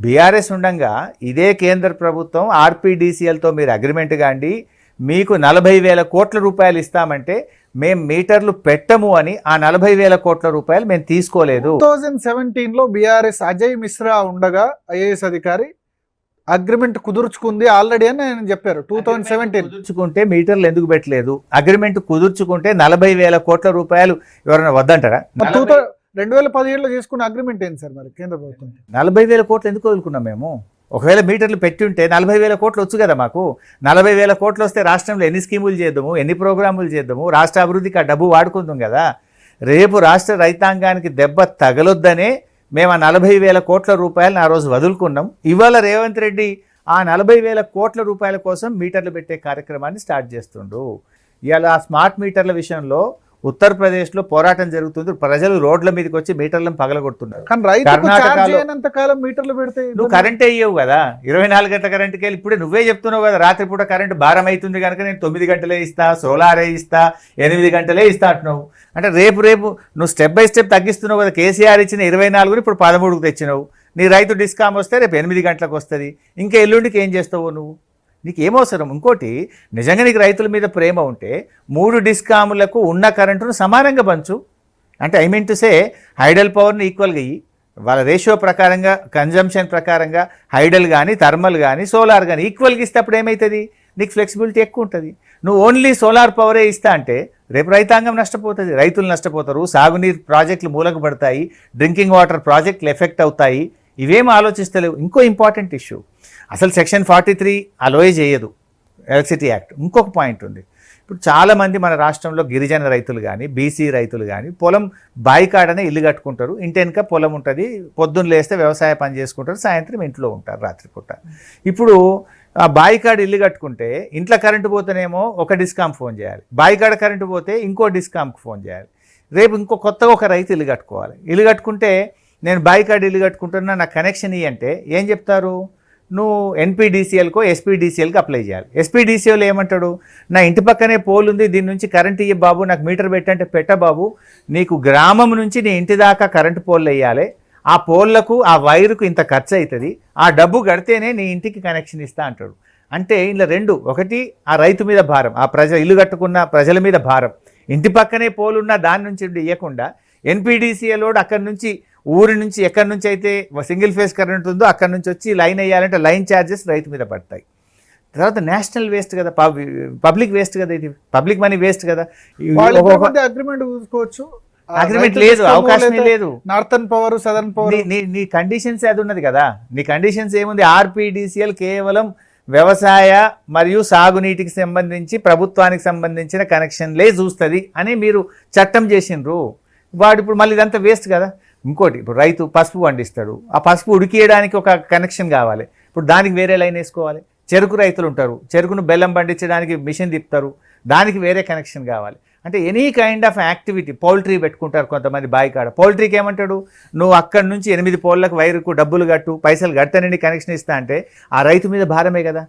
BRS ఉండంగా ఇదే కేంద్ర ప్రభుత్వం ఆర్పీడీసీఎల్తో మీరు అగ్రిమెంట్ కాండి, మీకు 40,000 కోట్ల రూపాయలు ఇస్తామంటే మేము మీటర్లు పెట్టము అని ఆ 40,000 కోట్ల రూపాయలు మేము తీసుకోలేదు. 2017లో బీఆర్ఎస్ అజయ్ మిశ్రా ఉండగా ఐఏఎస్ అధికారి అగ్రిమెంట్ కుదుర్చుకుంది ఆల్రెడీ అని ఆయన చెప్పారు. 2017 కుదుర్చుకుంటే మీటర్లు ఎందుకు పెట్టలేదు? అగ్రిమెంట్ కుదుర్చుకుంటే 40,000 కోట్ల రూపాయలు ఎవరైనా వద్దంటారా? 2017లో చేసుకున్న అగ్రిమెంట్ ఏంటి సార్ మరి కేంద్ర ప్రభుత్వం? 40,000 కోట్లు ఎందుకు వదులుకున్నాం మేము? ఒకవేళ మీటర్లు పెట్టి ఉంటే 40,000 కోట్లు వచ్చు కదా మాకు. 40,000 కోట్లు వస్తే రాష్ట్రంలో ఎన్ని స్కీములు చేద్దాము, ఎన్ని ప్రోగ్రాములు చేద్దాము, రాష్ట్ర అభివృద్ధికి ఆ డబ్బు వాడుకుందాం కదా. రేపు రాష్ట్ర రైతాంగానికి దెబ్బ తగలొద్దనే మేము ఆ 40,000 కోట్ల రూపాయలను ఆ రోజు వదులుకున్నాం. ఇవాళ రేవంత్ రెడ్డి ఆ 40,000 కోట్ల రూపాయల కోసం మీటర్లు పెట్టే కార్యక్రమాన్ని స్టార్ట్ చేస్తుండు. ఇవాళ ఆ స్మార్ట్ మీటర్ల విషయంలో ఉత్తరప్రదేశ్లో పోరాటం జరుగుతుంది. ప్రజలు రోడ్ల మీదకి వచ్చి మీటర్లను పగలగొడుతున్నారు. కర్ణాటకలో మీటర్లు పెడితే నువ్వు కరెంటే ఇవ్వవు కదా. 24 గంటల కరెంటుకి వెళ్ళి ఇప్పుడే నువ్వే చెప్తున్నావు కదా, రాత్రిపూట కరెంటు భారం అవుతుంది కనుక నేను 9 గంటలే ఇస్తా, సోలారే ఇస్తా, 8 గంటలే ఇస్తా అంటున్నావు. అంటే రేపు నువ్వు స్టెప్ బై స్టెప్ తగ్గిస్తున్నావు కదా. కేసీఆర్ ఇచ్చిన 24ని ఇప్పుడు 13కు తెచ్చినావు. నీ రైతు డిస్కామ్ వస్తే రేపు 8 గంటలకు వస్తుంది. ఇంకా ఎల్లుండికి ఏం చేస్తావు నువ్వు? నీకు ఏమవసరం? ఇంకోటి, నిజంగా నీకు రైతుల మీద ప్రేమ ఉంటే 3 డిస్కాములకు ఉన్న కరెంటును సమానంగా పంచు. అంటే I mean to say hydel పవర్ని ఈక్వల్గా ఇయ్యి. వాళ్ళ రేషియో ప్రకారంగా, కన్జంప్షన్ ప్రకారంగా హైడల్ కానీ, థర్మల్ కానీ, సోలార్ కానీ ఈక్వల్గా ఇస్తే అప్పుడు ఏమవుతుంది? నీకు ఫ్లెక్సిబిలిటీ ఎక్కువ ఉంటుంది. నువ్వు ఓన్లీ సోలార్ పవరే ఇస్తా అంటే రేపు రైతాంగం నష్టపోతుంది, రైతులు నష్టపోతారు, సాగునీరు ప్రాజెక్టులు మూలకు పడతాయి, డ్రింకింగ్ వాటర్ ప్రాజెక్టులు ఎఫెక్ట్ అవుతాయి. ఇవేం ఆలోచిస్తలేవు. ఇంకో ఇంపార్టెంట్ ఇష్యూ, అసలు సెక్షన్ 43 అలోయ్ చేయదు ఎలక్ట్రిసిటీ యాక్ట్. ఇంకొక పాయింట్ ఉంది. ఇప్పుడు చాలామంది మన రాష్ట్రంలో గిరిజన రైతులు కానీ, బీసీ రైతులు కానీ పొలం బాయికాడనే ఇల్లు కట్టుకుంటారు. ఇంటి వెనుక పొలం ఉంటుంది, పొద్దున్న లేస్తే వ్యవసాయ పని చేసుకుంటారు, సాయంత్రం ఇంట్లో ఉంటారు రాత్రిపూట. ఇప్పుడు ఆ బాయికాడ ఇల్లు కట్టుకుంటే ఇంట్లో కరెంటు పోతేనేమో ఒక డిస్కామ్ ఫోన్ చేయాలి, బాయికాడ కరెంటు పోతే ఇంకో డిస్కామ్కి ఫోన్ చేయాలి. రేపు కొత్తగా ఒక రైతు ఇల్లు కట్టుకోవాలి. ఇల్లు కట్టుకుంటే నేను బాయికాడ ఇల్లు కట్టుకుంటున్నా, నాకు కనెక్షన్ ఇయ్యి అంటే ఏం చెప్తారు? నువ్వు ఎన్పీడీసీఎల్కో ఎస్పీడీసీఎల్కి అప్లై చేయాలి. ఎస్పీడీసీఎల్ ఏమంటాడు? నా ఇంటి పక్కనే పోల్ ఉంది, దీని నుంచి కరెంట్ ఇయ్య బాబు, నాకు మీటర్ పెట్టంటే పెట్ట బాబు, నీకు గ్రామం నుంచి నీ ఇంటి దాకా కరెంటు పోల్ వేయాలి, ఆ పోల్లకు ఆ వైరుకు ఇంత ఖర్చు అవుతుంది, ఆ డబ్బు కడితేనే నీ ఇంటికి కనెక్షన్ ఇస్తా అంటాడు. అంటే ఇలా రెండు, ఒకటి ఆ రైతు మీద భారం, ఆ ఇల్లు కట్టుకున్న ప్రజల మీద భారం, ఇంటి పక్కనే పోలున్న దాని నుంచి ఇవ్వకుండా ఎన్పీడీసీఎల్ అక్కడి నుంచి ఊరి నుంచి ఎక్కడి నుంచి అయితే సింగిల్ ఫేస్ కరెంట్ ఉందో అక్కడి నుంచి వచ్చి లైన్ వేయాలంటే లైన్ ఛార్జెస్ రైతు మీద పడతాయి. తర్వాత నేషనల్ వేస్ట్ కదా, పబ్లిక్ వేస్ట్ కదా, ఇది పబ్లిక్ మనీ వేస్ట్ కదా. అగ్రిమెంట్ చూసుకోవచ్చు, అగ్రిమెంట్ లేదు, అవకాశమే లేదు. నార్థన్ పవర్, సదర్న్ పవర్, నీ కండిషన్స్ అది ఉన్నది కదా. నీ కండిషన్స్ ఏముంది? ఆర్పీడీసీఎల్ కేవలం వ్యవసాయ మరియు సాగునీటికి సంబంధించి ప్రభుత్వానికి సంబంధించిన కనెక్షన్లే చూస్తుంది అని మీరు చట్టం చేసిండ్రు. వాడు ఇప్పుడు మళ్ళీ ఇదంతా వేస్ట్ కదా. ఇంకోటి, ఇప్పుడు రైతు పసుపు పండిస్తాడు, ఆ పసుపు ఉడికియడానికి ఒక కనెక్షన్ కావాలి, ఇప్పుడు దానికి వేరే లైన్ వేసుకోవాలి. చెరుకు రైతులు ఉంటారు, చెరుకును బెల్లం పండించడానికి మిషన్ తిప్పుతారు, దానికి వేరే కనెక్షన్ కావాలి. అంటే any kind of activity, poultry పెట్టుకుంటారు కొంతమంది బాయికాడ. పౌల్ట్రీకి ఏమంటాడు? నువ్వు అక్కడి నుంచి 8 పోళ్ళకు వైరుకు డబ్బులు కట్టు, పైసలు కట్టనండి కనెక్షన్ ఇస్తా అంటే ఆ రైతు మీద భారమే కదా.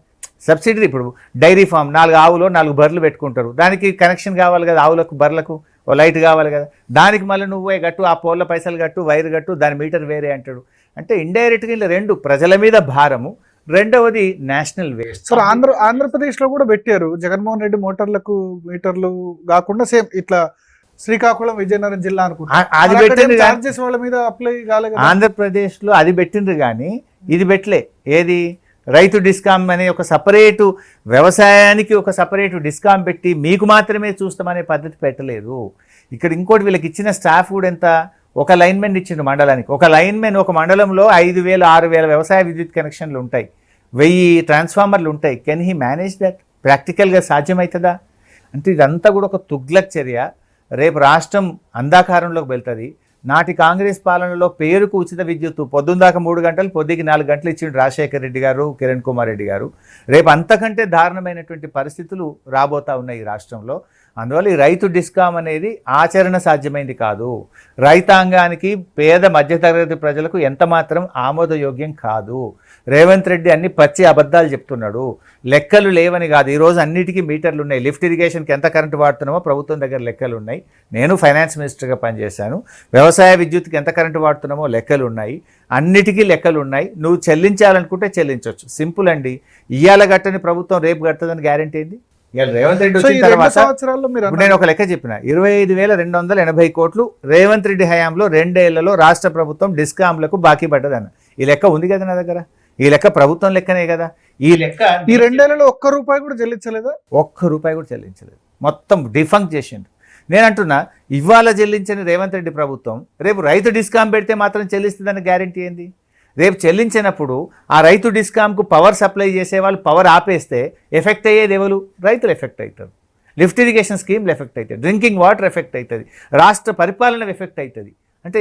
సబ్సిడీ, ఇప్పుడు డైరీ ఫామ్ 4 ఆవులు 4 బర్రెలు పెట్టుకుంటారు, దానికి కనెక్షన్ కావాలి కదా, ఆవులకు బర్రెలకు ఓ లైట్ కావాలి కదా, దానికి మళ్ళీ నువ్వే గట్టు, ఆ పోళ్ళ పైసలు కట్టు, వైరు కట్టు, దాని మీటర్ వేరే అంటాడు. అంటే ఇండైరెక్ట్గా ఇలా రెండు, ప్రజల మీద భారము, రెండవది నేషనల్ వేస్ట్. సార్ ఆంధ్రప్రదేశ్లో కూడా పెట్టారు జగన్మోహన్ రెడ్డి మోటార్లకు మీటర్లు కాకుండా సేమ్ ఇట్లా శ్రీకాకుళం, విజయనగరం జిల్లా అనుకుంటా అది పెట్టింది, చార్జెస్ వాళ్ళ మీద అప్లై కాలేదు. ఆంధ్రప్రదేశ్లో అది పెట్టిండ్రు కానీ ఇది పెట్టలే. ఏది? రైతు డిస్కామ్ అనే ఒక సపరేటు, వ్యవసాయానికి ఒక సపరేటు డిస్కామ్ పెట్టి మీకు మాత్రమే చూస్తామనే పద్ధతి పెట్టలేదు. ఇక్కడ ఇంకోటి, వీళ్ళకి ఇచ్చిన స్టాఫ్ కూడా ఎంత, ఒక లైన్మెన్ ఇచ్చిండు మండలానికి. ఒక లైన్మెన్ ఒక మండలంలో 5,000 6,000 వ్యవసాయ విద్యుత్ కనెక్షన్లు ఉంటాయి, 1000 ట్రాన్స్ఫార్మర్లు ఉంటాయి. Can he manage that? ప్రాక్టికల్గా సాధ్యమవుతుందా? అంటే ఇదంతా కూడా ఒక తుగ్లక్ చర్య. రేపు రాష్ట్రం అంధాకారంలోకి వెళ్తుంది. నాటి కాంగ్రెస్ పాలనలో పేరుకు ఉచిత విద్యుత్తు, పొద్దున్న దాకా 3 గంటలు, పొద్దుకి 4 గంటలు ఇచ్చిండు రాజశేఖర్ రెడ్డి గారు, కిరణ్ కుమార్ రెడ్డి గారు. రేపు అంతకంటే దారుణమైనటువంటి పరిస్థితులు రాబోతా ఉన్నాయి ఈ రాష్ట్రంలో. అందువల్ల ఈ రైతు డిస్కామ్ అనేది ఆచరణ సాధ్యమైంది కాదు. రైతాంగానికి, పేద మధ్యతరగతి ప్రజలకు ఎంత మాత్రం ఆమోదయోగ్యం కాదు. రేవంత్ రెడ్డి అన్ని పచ్చి అబద్ధాలు చెప్తున్నాడు. లెక్కలు లేవని కాదు, ఈరోజు అన్నిటికీ మీటర్లు ఉన్నాయి. లిఫ్ట్ ఇరిగేషన్కి ఎంత కరెంటు వాడుతున్నామో ప్రభుత్వం దగ్గర లెక్కలు ఉన్నాయి. నేను ఫైనాన్స్ మినిస్టర్గా పనిచేశాను. వ్యవసాయ విద్యుత్కి ఎంత కరెంటు వాడుతున్నామో లెక్కలు ఉన్నాయి. అన్నిటికీ లెక్కలు ఉన్నాయి. నువ్వు చెల్లించాలనుకుంటే చెల్లించవచ్చు. సింపుల్ అండి. ఇయ్యాల గట్టని ప్రభుత్వం రేపు కట్టదని గ్యారెంటీ ఏంది? ఇవాళ రేవంత్ రెడ్డి వచ్చిన తర్వాత ఇప్పుడు నేను ఒక లెక్క చెప్పిన 25,280 కోట్లు రేవంత్ రెడ్డి హయాంలో 2 ఏళ్లలో రాష్ట్ర ప్రభుత్వం డిస్కామ్లకు బాకీ పడ్డదన్న. ఈ లెక్క ఉంది కదా నా దగ్గర. ఈ లెక్క ప్రభుత్వం లెక్కనే కదా. ఈ లెక్క ఈ 2 ఏళ్లలో ఒక్క రూపాయి కూడా చెల్లించలేదా? ఒక్క రూపాయి కూడా చెల్లించలేదు. మొత్తం డిఫంక్ట్ చేసిండు. నేను అంటున్నా, ఇవాళ చెల్లించని రేవంత్ రెడ్డి ప్రభుత్వం రేపు రైతు డిస్కామ్ పెడితే మాత్రం చెల్లిస్తుందని గ్యారెంటీ ఏంది? రేపు చెల్లించినప్పుడు ఆ రైతు డిస్కామ్కు పవర్ సప్లై చేసే వాళ్ళు పవర్ ఆపేస్తే ఎఫెక్ట్ అయ్యేది ఎవరు? రైతులు ఎఫెక్ట్ అవుతారు. లిఫ్ట్ ఇరిగేషన్ స్కీమ్లు ఎఫెక్ట్ అవుతాయి. డ్రింకింగ్ వాటర్ ఎఫెక్ట్ అవుతుంది. రాష్ట్ర పరిపాలన ఎఫెక్ట్ అవుతుంది. అంటే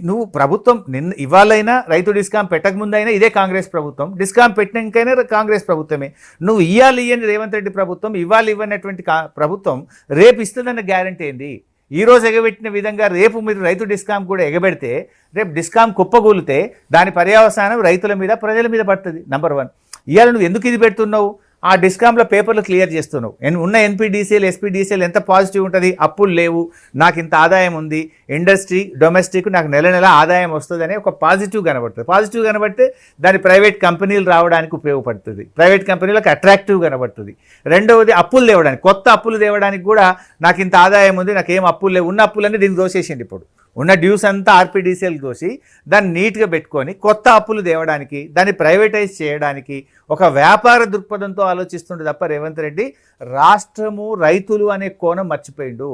నువ్వు ప్రభుత్వం ఇవాళైనా రైతు డిస్కామ్ పెట్టకముందైనా ఇదే కాంగ్రెస్ ప్రభుత్వం, డిస్కామ్ పెట్టినాకైనా కాంగ్రెస్ ప్రభుత్వమే. నువ్వు ఇయ్యని రేవంత్ రెడ్డి ప్రభుత్వం, ఇవాళ ఇవ్వనటువంటి ప్రభుత్వం రేపు ఇస్తుందన్న గ్యారెంటీ ఏంది? ఈరోజు ఎగబెట్టిన విధంగా రేపు మీరు రైతు డిస్కామ్ కూడా ఎగబెడితే రేపు డిస్కామ్ కుప్పగూలితే దాని పర్యవసానం రైతుల మీద, ప్రజల మీద పడుతుంది. నెంబర్ 1. ఇవాళ నువ్వు ఎందుకు ఇది పెడుతున్నావు? ఆ డిస్కామ్లో పేపర్లు క్లియర్ చేస్తున్నావు. ఉన్న ఎన్పీడీసీఎల్, ఎస్పీడీసీఎల్ ఎంత పాజిటివ్ ఉంటుంది? అప్పులు లేవు, నాకు ఇంత ఆదాయం ఉంది, ఇండస్ట్రీ, డొమెస్టిక్ నాకు నెల నెల ఆదాయం వస్తుందని ఒక పాజిటివ్ కనబడుతుంది. పాజిటివ్ కనబడితే దాని ప్రైవేట్ కంపెనీలు రావడానికి ఉపయోగపడుతుంది. ప్రైవేట్ కంపెనీలకు అట్రాక్టివ్ కనబడుతుంది. రెండవది అప్పులు తేవడానికి, కొత్త అప్పులు తేవడానికి కూడా నాకు ఇంత ఆదాయం ఉంది, నాకు ఏం అప్పులు లేవు, ఉన్న అప్పులన్నీ దీనికి దోసేసింది. ఇప్పుడు ఉన్న డ్యూస్ అంతా ఆర్పీడీసీఎల్ దోసి దాన్ని నీట్గా పెట్టుకొని కొత్త అప్పులు తేవడానికి, దాన్ని ప్రైవేటైజ్ చేయడానికి ఒక వ్యాపార దృక్పథంతో ఆలోచిస్తుండే తప్ప రేవంత్ రెడ్డి రాష్ట్రము, రైతులు అనే కోణం మర్చిపోయిండు.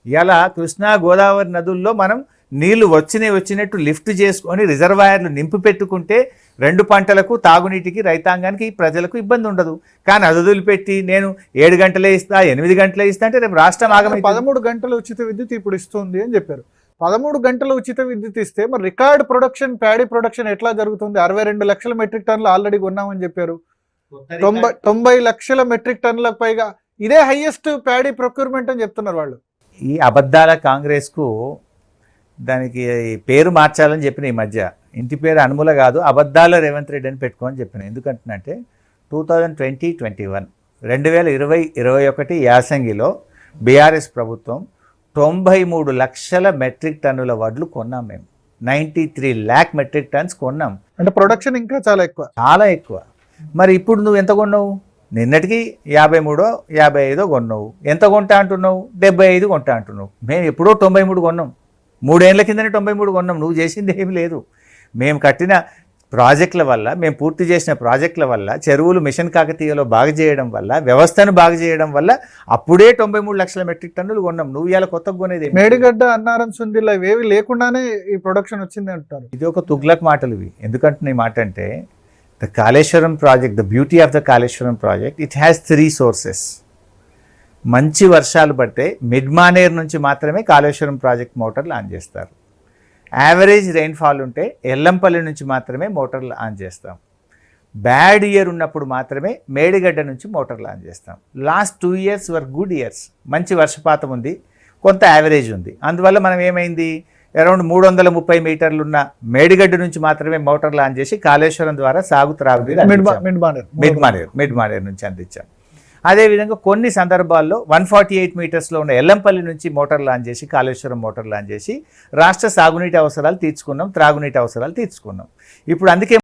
ఇలా కృష్ణా, గోదావరి నదుల్లో మనం నీళ్లు వచ్చినట్టు లిఫ్ట్ చేసుకొని రిజర్వాయర్లు నింపి పెట్టుకుంటే 2 పంటలకు, తాగునీటికి, రైతాంగానికి, ప్రజలకు ఇబ్బంది ఉండదు. కానీ అది వదిలిపెట్టి నేను 7 గంటలే ఇస్తా, 8 గంటలే ఇస్తా అంటే రేపు రాష్ట్రం ఆగమైంది. 13 గంటల ఉచిత విద్యుత్ ఇప్పుడు ఇస్తుంది అని చెప్పారు. 13 గంటల ఉచిత విద్యుత్ ఇస్తే మరి రికార్డ్ ప్రొడక్షన్, ప్యాడీ ప్రొడక్షన్ ఎట్లా జరుగుతుంది? 62 లక్షల మెట్రిక్ టన్నులు ఆల్రెడీ కొన్నామని చెప్పారు. 90 లక్షల మెట్రిక్ టన్నులకు పైగా ఇదే హైయెస్ట్ ప్యాడీ ప్రొక్యూర్మెంట్ అని చెప్తున్నారు వాళ్ళు. ఈ అబద్ధాల కాంగ్రెస్కు దానికి పేరు మార్చాలని చెప్పిన ఈ మధ్య. ఇంటి పేరు అనుముల కాదు, అబద్ధాల రేవంత్ రెడ్డి అని పెట్టుకోని చెప్పిన. ఎందుకంటున్నంటే 2020-21 2020-21 యాసంగిలో బీఆర్ఎస్ ప్రభుత్వం 93 లక్షల మెట్రిక్ టన్నుల వడ్లు కొన్నాం. మేము 93 lakh మెట్రిక్ టన్స్ కొన్నాం. అంటే ప్రొడక్షన్ ఇంకా చాలా ఎక్కువ. మరి ఇప్పుడు నువ్వు ఎంత కొన్నావు? నిన్నటికి 53-55 కొన్నావు. ఎంత కొంటా అంటున్నావు? 75 కొంటా అంటున్నావు. మేము ఎప్పుడో 93 కొన్నాం. 3 ఏళ్ల కిందనే 93 కొన్నాం. నువ్వు చేసింది ఏమి లేదు. మేము కట్టిన ప్రాజెక్టుల వల్ల, మేము పూర్తి చేసిన ప్రాజెక్టుల వల్ల, చెరువులు మిషన్ కాకతీయలో బాగు చేయడం వల్ల, వ్యవస్థను బాగు చేయడం వల్ల అప్పుడే 93 లక్షల మెట్రిక్ టన్నులు కొన్నాం. నువ్వు ఇవాళ కొత్తగా కొనేది మేడిగడ్డ, అన్నారం, సుందిల్ల ఇవేవి లేకుండానే ఈ ప్రొడక్షన్ వచ్చింది అంటారు. ఇది ఒక తుగ్లక్ మాటలు ఇవి. ఎందుకంటున్నా ఈ మాట అంటే the Kaleshwaram project, the beauty of the Kaleshwaram project, it has 3 sources. మంచి వర్షాలు పడితే మిడ్ మానేర్ నుంచి మాత్రమే కాళేశ్వరం ప్రాజెక్ట్ మోటార్లు ఆన్ చేస్తారు. యావరేజ్ రెయిన్ఫాల్ ఉంటే ఎల్లంపల్లి నుంచి మాత్రమే మోటార్లు ఆన్ చేస్తాం. బ్యాడ్ ఇయర్ ఉన్నప్పుడు మాత్రమే మేడిగడ్డ నుంచి మోటార్లు ఆన్ చేస్తాం. Last 2 years were good years. మంచి వర్షపాతం ఉంది, కొంత యావరేజ్ ఉంది. అందువల్ల మనం ఏమైంది, అరౌండ్ 330 మీటర్లు ఉన్న మేడిగడ్డ నుంచి మాత్రమే మోటార్లు ఆన్ చేసి కాళేశ్వరం ద్వారా సాగు త్రాగునీరు మిడ్ మానేర్ నుంచి అందించాం. అదేవిధంగా కొన్ని సందర్భాల్లో 148 మీటర్స్లో ఉన్న ఎల్లంపల్లి నుంచి మోటార్లు ఆన్ చేసి, కాళేశ్వరం మోటార్లు ఆన్ చేసి రాష్ట్ర సాగునీటి అవసరాలు తీర్చుకున్నాం, త్రాగునీటి అవసరాలు తీర్చుకున్నాం. ఇప్పుడు అందుకే